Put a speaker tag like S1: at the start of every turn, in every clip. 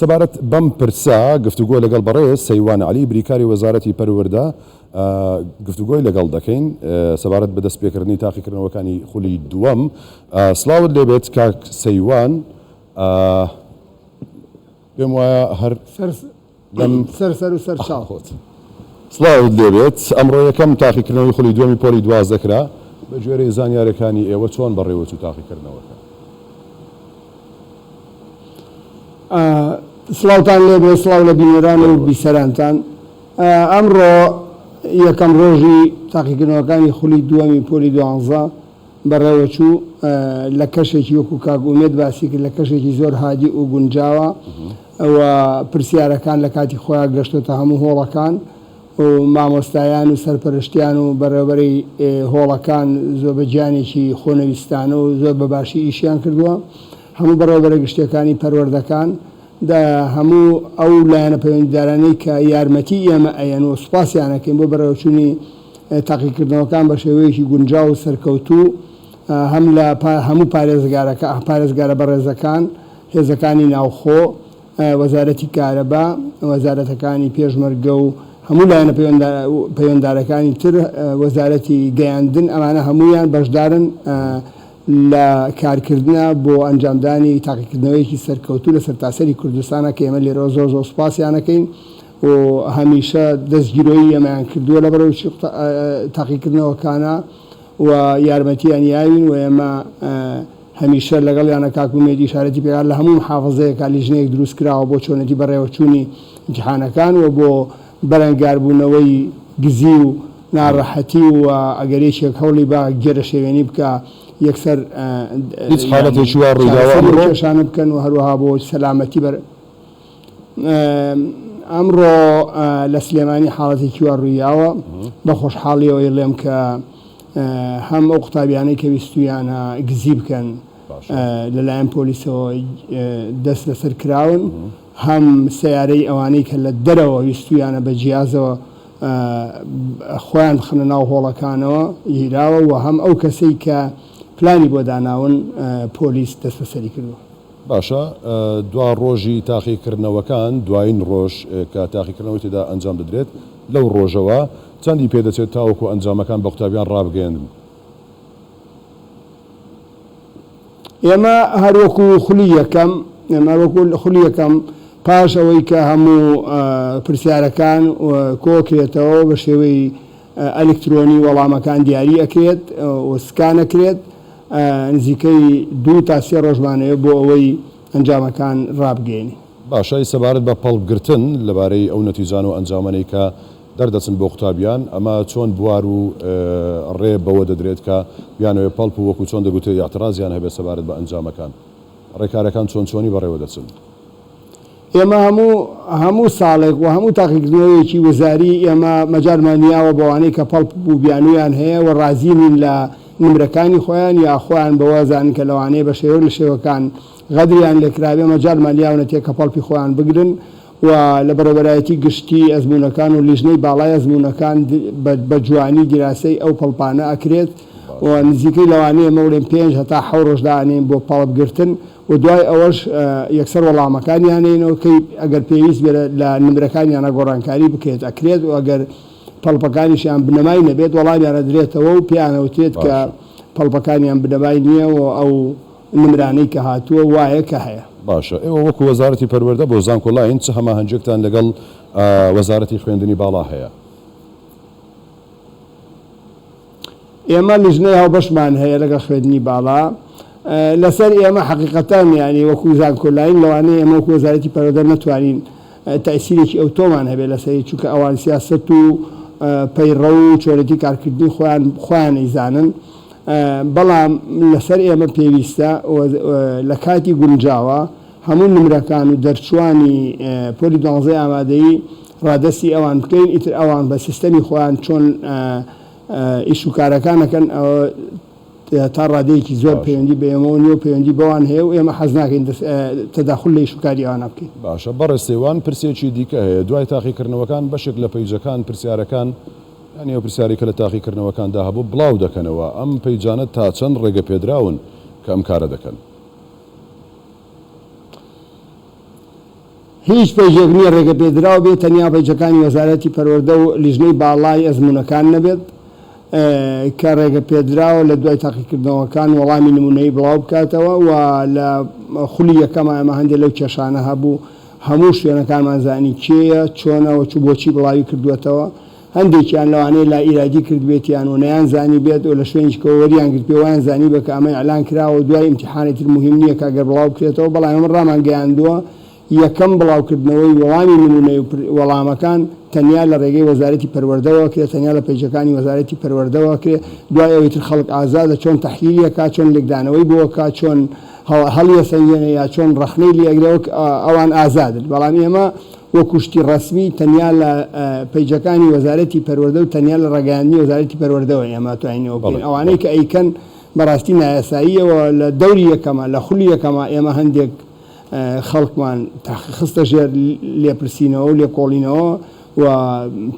S1: سەبارەت بەم پرسا گفتوگۆ لەگەڵ بەڕێز سەیوان عەلی بریکاری وەزارەتی پەروەردە گفتوگۆی لەگەڵ دەکەین سەبارەت بە دەستپێکردنی تاقیکردنەوەکانی خولی دووەم. سڵاوت لێبێت کاک سەیوان، پێم وایە هەر
S2: سەر و سەر چاڵ
S1: سڵاوت لێبێت. ئەمڕۆ یەکەم تاقیکردنەوەی خولی دووەمی پۆلی 12 کرا بە گوێرەی زانیاریەکانی ئێوە چۆن بەڕێوەچوو تاقیکردنەوەکە؟
S2: سڵاوتان لێبێ، سڵاو لە بینەران و بیسەرانتان. ئەمڕۆ یەکەم ڕۆژی تاقیکردنەوەکانی خولی دووەمی پۆلی 12 بەڕێوەچوو لە کەشێکی وەکو کاک ئومێد باسی کرد، لە کەشێکی زۆر هادی و گونجاوە ئەوە پرسیارەکان لە کاتی خۆیان گەشتۆتە هەموو هۆڵەکان و مامۆستایان و سەرپەرشتیان و بەڕێوەبەری هۆڵەکان زۆر بە گیانێکی خۆنەویستانە و زۆر بەباشی ئیشیان کردووە. هەموو بەڕێوەبەرە گشتەکانی پەروەردەکان هەموو ئەو لایەنە پەیوەندیدارانەی کە یارمەتی ئێمە ئەیەن و سوپاسیانەکەین بۆ بەڕێوەچوونی تاقیکردنەوەکان بە شێوەیەکی گونجاو و سەرکەوتوو، هەم لە هەموو پارێزگارە بەڕێزەکان، هێزەکانی ناوخۆ، وەزارەتی کارەبا، وەزارەتەکانی پێشمەرگە و هەموو لایەنە پەیوەنددارەکانی تر، وەزارەتی گەیاندن، ئەمانە هەموویان بەشدارن لە کارکردنە بۆ ئەنجامدانی تاقیکردنەوەیەکی سەرکەوتوو لە سەرتاسەری کوردستانە کە ئێمە لێرەوە زۆر زۆر سوپاسیانەکەین و هەمیشە دەستگیرۆی ئێمەیان کردووە لە بەرەو تاقیکردنەوەکانە و یارمەتیان یاوین و ئێمە هەمیشە لەگەڵیانە کاک ئومێدی ئیشارەتی پێکار لە هەموو محافەزەیەکە لیژنەیەک دروست کراوە بۆ چۆنەتی بەڕێوەچوونی ئیمتیحانەکان و بۆ بەرەنگاربوونەوەی گزی و ناڕەحەتی و ئەگەرێکێک هەوڵی با گێرە شێوێنی بکە یەکسەر
S1: هیچ حالەتێکی وا
S2: ڕووداوەشانە بکەن و هەروەها بۆ سەلامەتی ئەمڕۆ لە سلێمانی حاڵەتێکی وا ڕوویاوە بە خۆشحاڵیەوە ئێڵێم کە هەم ئەو قوتابیانەی کە ویستویانە گزی بکەن لەلایەن پۆلیسەوە دەست لەسەر کراون، هەم سیارەی ئەوانەی کە لە دەرەوە ویستویانە بە جیازەوە خۆیان بخنە ناو هۆڵەکانەوە هیراوە و هەم ئەو کەسەی کە پلانی بۆ داناون پۆلیس دەست بەسەری کردووە.
S1: باشە، دوا ڕۆژی تاقیکردنەوەکان دوایین ڕۆژ کە تاقیکردنەوەی تێدا ئەنجام دەدرێت لەو ڕۆژەوە چەندی پێدەچێت تاوەکو ئەنجامەکان بە قوتابیان ڕابگەێنن؟
S2: ئێمە هەروەکو خولی یەکەم پاش ئەوەی کە هەموو پرسیارەکان کۆکرێتەوە بە شێوەی ئەلکترۆنی وەڵامەکان دیاری ئەکرێت و سکان ئەکرێت، نزیکەی 2 تا 3 ڕۆژمانەیە بۆ ئەوەی ئەنجامەکان ڕابگەێنی.
S1: باشای سەبارەت بە پەڵبگرتن لەبارەی ئەو نەتیجان و ئەنجامانەی کە دەردەچن بۆ قوتابیان، ئەمە چۆن بوار و ڕێ بەوە دەدرێت کە بیانەوێ پەڵپ و وەکو چۆن دەگوتێت یاعتراضیان هەبێت سەبارەت بە ئەنجامەکان، ڕێکارەکان چۆنی بەڕێوە دەچن؟
S2: ئێمە هەموو ساڵێک و هەموو تاقیکردنەوەیەکی وەزاری ئێمە مەجارمانیاوە بەوانەی کە پەڵپ بوو بیانویان هەیە و ڕازینین لە نمرەکانی خۆیان یا خۆیان بەوەزانن کە لەوانەیە بە شێوە لە شێوەکان غەدریان لێکراوێ مەجارمانیاونەتێ کە پەڵپی خۆیان بگرن و لە بەرەبەرایەتی گشتی ئەزمونونەکان و لیژنەی باڵای ئەزمونونەکان بە جوانی گراسەی ئەو پەڵپانە ئەکرێت و نزیکەی لەوانەیە مەولێن 5 هەتا 7 ڕۆژ دانێن بۆ پەڵپگرتن و دوای ئەوەش یەکسەر وەڵامەکانیانێنەوە کەی ئەگەر پێویست بێت لە نمرەکانیانە گۆڕانکاری بکرێت ئەکرێت و ئەگەر پەڵپەکانیشیان بنەمای نەبێت وەڵامیانە درێتەوە و پیانەوتێت کە پەڵپەکانیان بنەمای نییە و ئەو نمرانەی کە هاتووە وایە کە هەیە.
S1: باشە، ئێوە وەکو وەزارەتی پەروەردە بۆ زانکۆڵاین چ هەماهەنگێکتان لەگەڵ وەزارەتی خوێندنی باڵا هەیە؟
S2: ئێمە لیژنەی هاوبەشمان هەیە لەگەڵ خوێندنی باڵا لەسەر ئێمە حقیقەتان یعنی وەکو زانکۆڵاین لەوانەیە ئێمە وەکو وەزارەتی پەروەردە نەتوانین تەئسیرێکی ئەوتۆمان هەبێت لەسەری، چونکە ئەوان سیاسەت و پەیڕە و چۆرەتی کارکردنی خۆیان ئەیزانن، بەڵام لەسەر ئێمە پێویستە لە کاتی گونجاوە هەموو نمرەکان و دەرچوانی پۆلی 12 ئامادەیی ڕادەستی ئەوان بکەین، ئیتر ئەوان بە سیستەمی خۆیان چۆن ئیش و کارەکانەکەن تا ڕادەیەکی زۆر پەیوەندی بە ئێمەوە نیە و پەیوەندی بەوان هەیە و ئێمە حەز ناکەین تەداخل لە ئیش و کاری ئەوانە بکەین.
S1: باشە، بەڕێز سەیوان پرسێکی دیکە هەیە دوای تاقیکردنەوەکان بەشێک لە پەیجەکان پرسیارەکان یعنی ئەو پرسیاری کە لە تاقیکردنەوەکاندا هەبوو بڵاو دەکەنەوە، ئەم پەیجانە تا چەند ڕێگە پێدراون کە ئەم کارە دەکەن؟
S2: هیچ پێیەک نییە ڕێگە پێدراوە بێت تەنیا پەیجەکانی وەزارەتی پەروەردە و لیژنەی باڵای ئەزمونونەکان نەبێت کە ڕێگە پێدراوە لە دوای تاقیکردنەوەکان وەڵامی نمونەی بڵاو بکاتەوە و لە خولی یەکەمە ئەمە هەندێک لەو کێشانە هەبوو هەموو شوێنەکانمان زانی کێیە چۆنەوە چوو بۆچی بڵاوی کردوێتەوە هەندێکیان لەوانەیە لا ئیرادی کردبێتیان و نەیان زانی بێت و لە شوێنێکەوە وەریان گرت پێوایان زانی بە کە ئەمە ئەلان کراوە دوای ئیمتیحانی تر مهم نییە کە ئەگەر بڵاو بکرێتەوە بەڵام ئەمە ڕامان گەیاندووە یەکەم بڵاوکردنەوەی وەڵامی نمونەی وەڵامەکان تەنیا لە ڕێگەی وەزارەتی پەروەردەوە کرێت تەنیا لە پێیجەکانی وەزارەتی پەروەردەوە کرێت دوای ئەوەی تر خەڵک ئازادە چۆن تەحلیلیەکە چۆن لێکدانەوەی بۆکە چۆن هەڵیە سەنگێنە یا چۆن ڕەخنەی لێگرەوە ئەوان ئازادن بەڵام ئێمە وەکوشتی ڕسمی تەنیا لە پەیجەکانی وەزارەتی پەروەردە و تەنیا لە ڕێگەیاندنی وەزارەتی پەروەردەوە ئێمە توانینەوە بکەین ئەوانەی کە ئەیکەن بەڕاستی نایاساییەوە لە دەوری یەکەمە لە خولی یەکەمە ئێمە هەندێک خەڵکمان خستە ژێر لێپرسینەوە و لێکۆڵینەوە و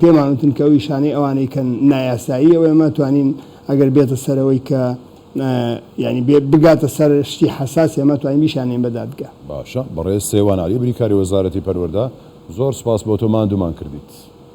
S2: پێمان وتن کە ئەوی شانەی ئەوانەی کە نایاساییەوە ئێمە توانین ئەگەر بێتە سەرەوەی کە ینی بگاتە سەر شتی حساس ئێمە توانین بیشانین بەدادگا
S1: باشە بەڕێز سێوان عەلی بریکاری وەزارەتی پەروەردە زۆر سپاس بۆ تۆ ماندوومان کردیت.